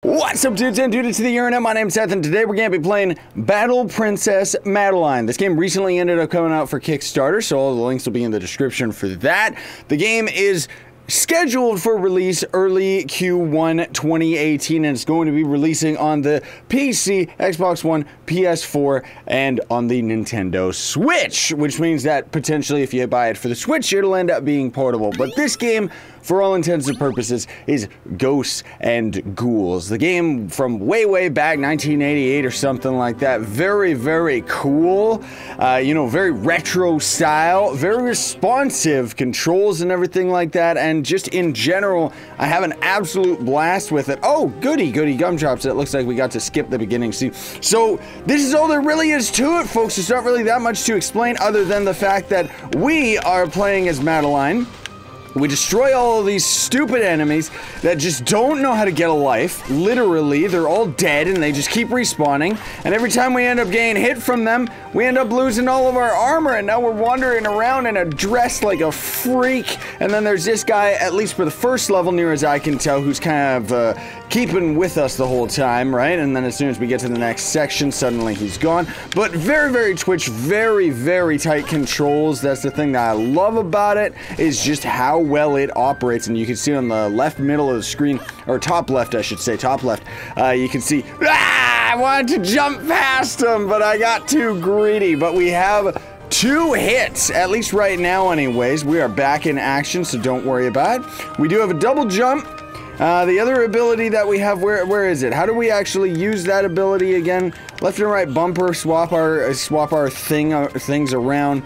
What's up, dudes and dudes to the internet? My name's Seth, and today we're going to be playing Battle Princess Madelyn. This game recently ended up coming out for Kickstarter, so all the links will be in the description for that. The game is scheduled for release early Q1 2018, and it's going to be releasing on the PC, Xbox One, PS4, and on the Nintendo Switch, which means that potentially if you buy it for the Switch, it'll end up being portable. But this game, for all intents and purposes, is Ghosts N Ghouls. The game from way back, 1988 or something like that. Very, very cool. You know, very retro style, very responsive controls and everything like that. And just in general, I have an absolute blast with it. Oh, goody gumdrops. It looks like we got to skip the beginning scene. So this is all there really is to it, folks. There's not really that much to explain other than the fact that we are playing as Madelyn. We destroy all of these stupid enemies that just don't know how to get a life. Literally, they're all dead and they just keep respawning. And every time we end up getting hit from them, we end up losing all of our armor, and now we're wandering around in a dress like a freak. And then there's this guy, at least for the first level, near as I can tell, who's kind of keeping with us the whole time, right? And then as soon as we get to the next section, suddenly he's gone. But very Twitch, very tight controls. That's the thing that I love about it, is just how well it operates. And you can see on the left middle of the screen, or top left, I should say, top left, you can see, I wanted to jump past him, but I got too greedy. But we have 2 hits, at least right now anyways. We are back in action, so don't worry about it. We do have a double jump. The other ability that we have, where is it? How do we actually use that ability again? Left and right bumper, swap our things around.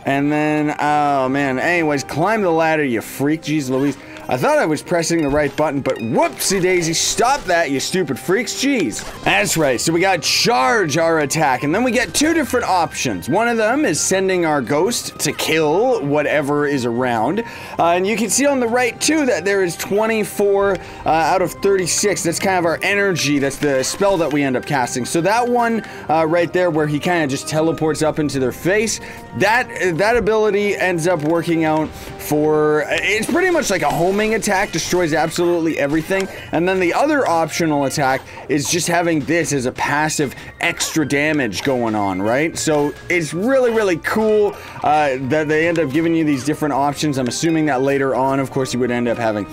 And then, oh man, anyways, climb the ladder, you freak. Jeez Louise. I thought I was pressing the right button, but whoopsie daisy, stop that, you stupid freaks. Jeez. That's right, so we got charge our attack, and then we get 2 different options. One of them is sending our ghost to kill whatever is around. And you can see on the right too that there is 24 out of 36. That's kind of our energy. That's the spell that we end up casting. So that one right there, where he kind of just teleports up into their face, that ability ends up working out for, it's pretty much like a homing attack, destroys absolutely everything. And then the other optional attack is just having this as a passive extra damage going on, right? So it's really cool that they end up giving you these different options. I'm assuming that later on, of course, you would end up having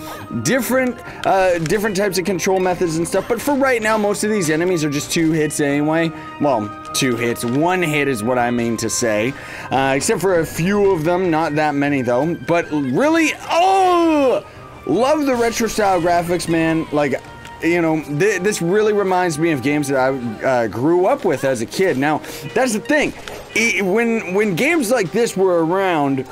different types of control methods and stuff. But for right now, most of these enemies are just 2 hits anyway. Well, 2 hits. 1 hit is what I mean to say. Except for a few of them, not that many though. But really, oh! Love the retro style graphics, man. Like, you know, this really reminds me of games that I grew up with as a kid. Now, that's the thing. When games like this were around,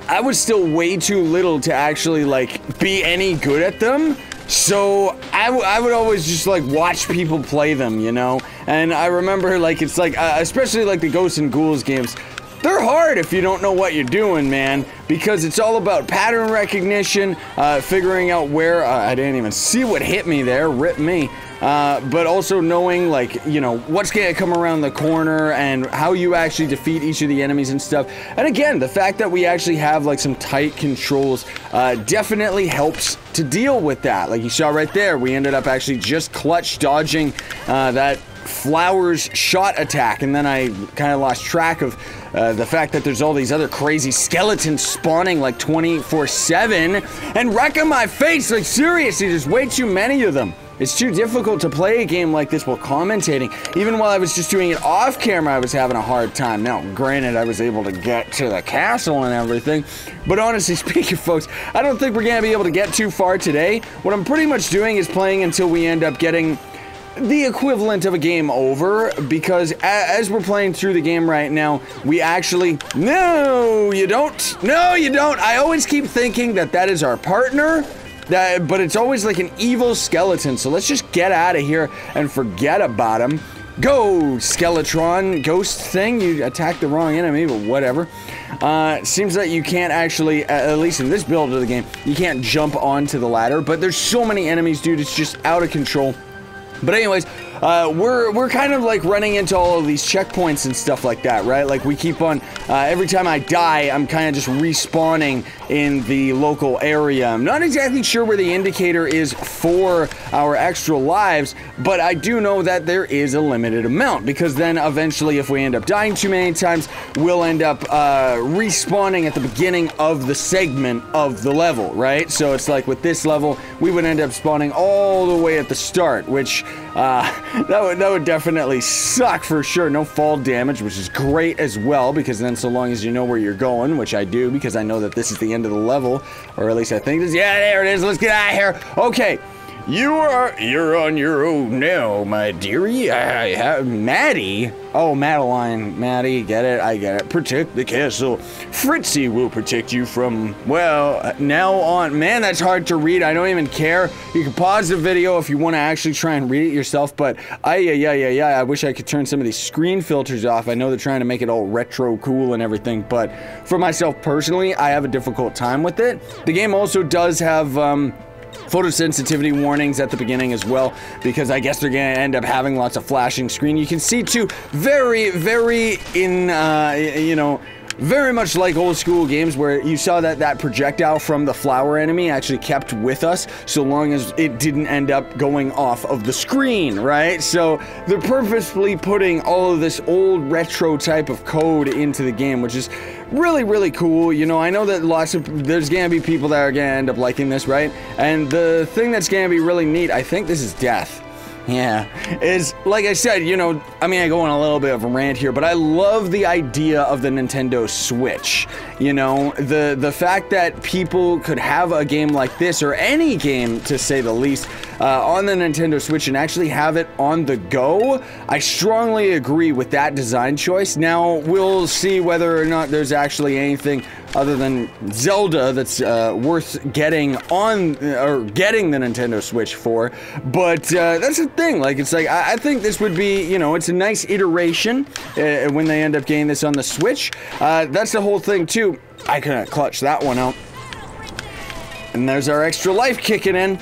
I was still way too little to actually, like, be any good at them. So I would always just like watch people play them, you know? And I remember, like, it's like, especially like the Ghosts N Ghouls games, they're hard if you don't know what you're doing, man, because it's all about pattern recognition, figuring out where, I didn't even see what hit me there, rip me, but also knowing, like, you know, what's gonna come around the corner and how you actually defeat each of the enemies and stuff. And again, the fact that we actually have, like, some tight controls definitely helps to deal with that. Like you saw right there, we ended up actually just clutch dodging that Flowers shot attack, and then I kind of lost track of the fact that there's all these other crazy skeletons spawning like 24/7 and wrecking my face. Like, seriously, there's way too many of them. It's too difficult to play a game like this while commentating. Even while I was just doing it off camera, I was having a hard time. Now, granted, I was able to get to the castle and everything, but honestly speaking, folks, I don't think we're gonna be able to get too far today. What I'm pretty much doing is playing until we end up getting the equivalent of a game over, because as we're playing through the game right now, we actually, no, you don't, I always keep thinking that is our partner, but it's always like an evil skeleton. So let's just get out of here and forget about him. Go, Skeletron ghost thing, you attacked the wrong enemy, but whatever. Seems that you can't actually, at least in this build of the game, you can't jump onto the ladder, but there's so many enemies, dude, it's just out of control. But anyways, we're kind of like running into all of these checkpoints and stuff like that, right? Like we keep on, every time I die, I'm kind of just respawning in the local area. I'm not exactly sure where the indicator is for our extra lives, but I do know that there is a limited amount, because then eventually if we end up dying too many times, we'll end up respawning at the beginning of the segment of the level, right? So it's like with this level, we would end up spawning all the way at the start, which that would definitely suck for sure. No fall damage, which is great as well, because then so long as you know where you're going, which I do, because I know that this is the end of the level, or at least I think this. Yeah, there it is. Let's get out of here. Okay. You're on your own now, my dearie. Maddie? Oh, Madeline. Maddie, get it? I get it. Protect the castle. Fritzy will protect you from, well, now on. Man, that's hard to read. I don't even care. You can pause the video if you want to actually try and read it yourself, but I wish I could turn some of these screen filters off. I know they're trying to make it all retro cool and everything, but for myself personally, I have a difficult time with it. The game also does have, photosensitivity warnings at the beginning as well, because I guess they're gonna end up having lots of flashing screen. You can see too, very you know, very much like old school games where you saw that projectile from the flower enemy actually kept with us so long as it didn't end up going off of the screen, right? So they're purposefully putting all of this old retro type of code into the game, which is really cool. You know, I know that there's gonna be people that are gonna end up liking this, right? And the thing that's gonna be really neat, I think this is death. Yeah, is, like I said, you know, I mean, I go on a little bit of a rant here, but I love the idea of the Nintendo Switch. You know, the fact that people could have a game like this, or any game to say the least, on the Nintendo Switch and actually have it on the go, I strongly agree with that design choice. Now, we'll see whether or not there's actually anything other than Zelda that's worth getting on, or getting the Nintendo Switch for, but that's the thing. Like, it's like, I think this would be, you know, it's a nice iteration when they end up getting this on the Switch. That's the whole thing too. I couldn't clutch that one out. And there's our extra life kicking in.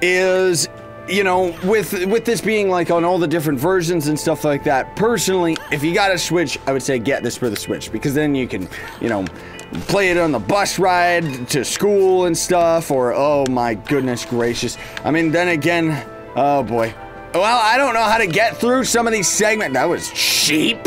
Is, you know, with this being like on all the different versions and stuff like that, personally, if you got a Switch, I would say get this for the Switch, because then you can, you know, play it on the bus ride to school and stuff, or, oh my goodness gracious. I mean, then again, oh boy. Well, I don't know how to get through some of these segments. That was cheap.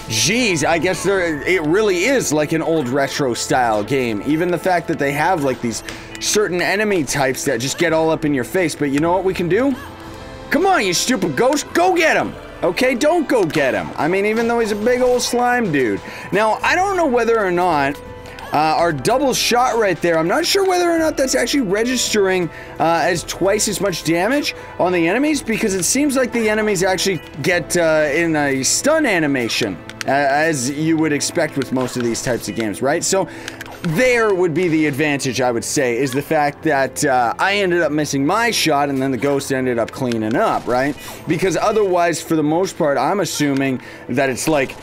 Jeez, I guess it really is like an old retro style game. Even the fact that they have like these certain enemy types that just get all up in your face. But you know what we can do? Come on, you stupid ghost, go get him. Okay, don't go get him. I mean, even though he's a big old slime dude. Now, I don't know whether or not our double shot right there, I'm not sure whether or not that's actually registering as twice as much damage on the enemies, because it seems like the enemies actually get in a stun animation, as you would expect with most of these types of games, right? So there would be the advantage, I would say, is the fact that I ended up missing my shot and then the ghost ended up cleaning up, right? Because otherwise, for the most part, I'm assuming that it's like,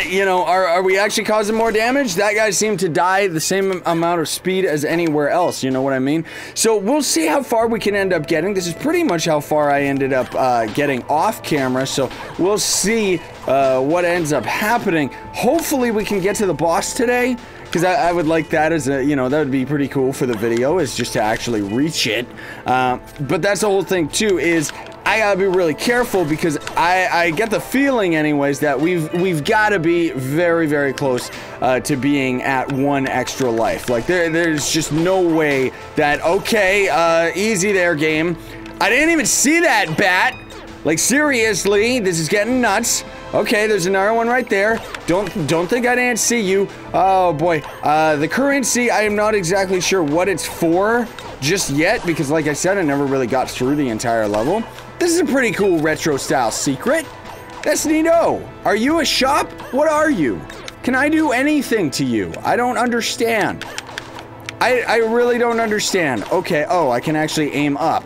you know, are we actually causing more damage? That guy seemed to die the same amount of speed as anywhere else, you know what I mean? So we'll see how far we can end up getting. This is pretty much how far I ended up getting off camera, so we'll see what ends up happening. Hopefully we can get to the boss today, because I would like that as a, you know, that would be pretty cool for the video, is just to actually reach it. But that's the whole thing too, is I gotta be really careful, because I get the feeling anyways that we've gotta be very close to being at one extra life. Like there's just no way that, okay, easy there, game. I didn't even see that bat. Like, seriously, this is getting nuts. Okay, there's another one right there. Don't think I didn't see you. Oh boy, the currency, I am not exactly sure what it's for just yet, because like I said, I never really got through the entire level. This is a pretty cool retro style secret. That's neato. Are you a shop? What are you? Can I do anything to you? I don't understand. I really don't understand. Okay, oh, I can actually aim up.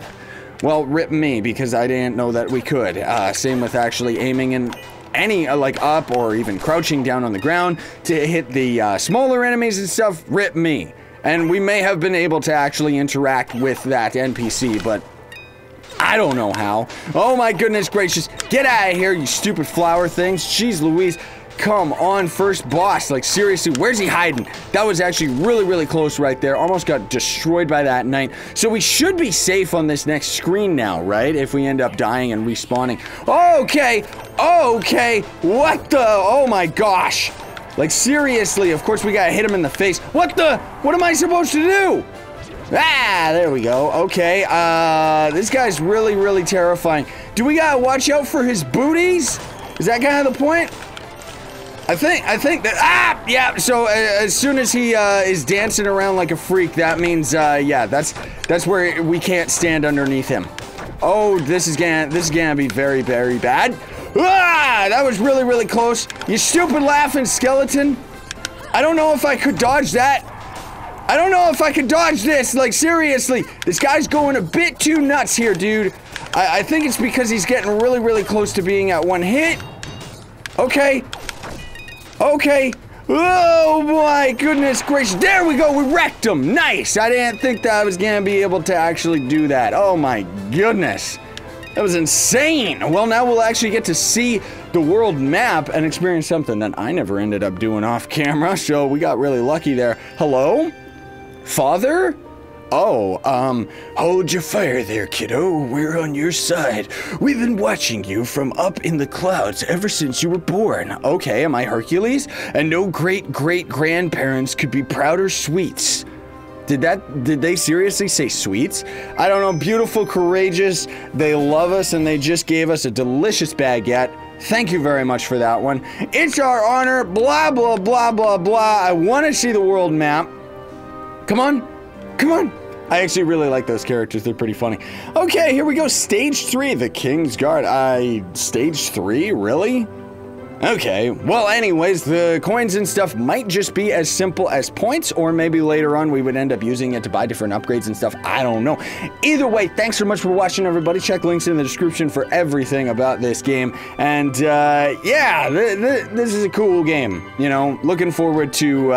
Well, rip me, because I didn't know that we could. Same with actually aiming in any, like, up or even crouching down on the ground to hit the smaller enemies and stuff. Rip me. And we may have been able to actually interact with that NPC, but I don't know how. Oh my goodness gracious. Get out of here, you stupid flower things. Jeez Louise. Come on, first boss. Like, seriously, where's he hiding? That was actually really, really close right there. Almost got destroyed by that knight. So we should be safe on this next screen now, right? If we end up dying and respawning. Okay. Okay. What the? Oh my gosh. Like, seriously, of course we gotta hit him in the face. What the? What am I supposed to do? Ah, there we go. Okay, this guy's really, really terrifying. Do we gotta watch out for his booties? Is that kind of the point? I think that, yeah, so as soon as he, is dancing around like a freak, that means, yeah, that's where we can't stand underneath him. Oh, this is gonna be very, very bad. Ah, that was really, really close. You stupid laughing skeleton. I don't know if I could dodge that. I don't know if I could dodge this. Like, seriously, this guy's going a bit too nuts here, dude. I think it's because he's getting really, really close to being at one hit. Okay. Okay. Oh my goodness gracious. There we go. We wrecked him. Nice. I didn't think that I was going to be able to actually do that. Oh my goodness. That was insane. Well, now we'll actually get to see the world map and experience something that I never ended up doing off camera. So we got really lucky there. Hello? Father? Oh, hold your fire there, kiddo. We're on your side. We've been watching you from up in the clouds ever since you were born. Okay, am I Hercules? And no great-great-grandparents could be prouder sweets. Did they seriously say sweets? I don't know, beautiful, courageous, they love us and they just gave us a delicious baguette. Thank you very much for that one. It's our honor, blah, blah, blah, blah, blah. I want to see the world map. Come on. Come on. I actually really like those characters. They're pretty funny. Okay, here we go. Stage 3, the King's Guard. Stage 3? Really? Okay, well anyways, the coins and stuff might just be as simple as points, or maybe later on we would end up using it to buy different upgrades and stuff. I don't know. Either way, thanks so much for watching, everybody. Check links in the description for everything about this game. And yeah, this is a cool game. You know, looking forward to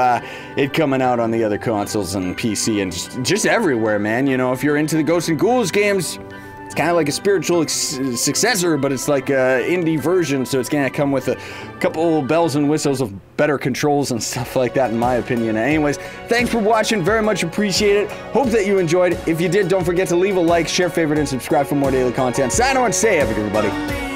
it coming out on the other consoles and PC and just everywhere, man. You know, if you're into the Ghosts N Ghouls games, it's kind of like a spiritual successor, but it's like an indie version, so it's going to come with a couple bells and whistles of better controls and stuff like that, in my opinion. Anyways, thanks for watching. Very much appreciate it. Hope that you enjoyed. If you did, don't forget to leave a like, share, favorite, and subscribe for more daily content. Sign on, stay epic, everybody.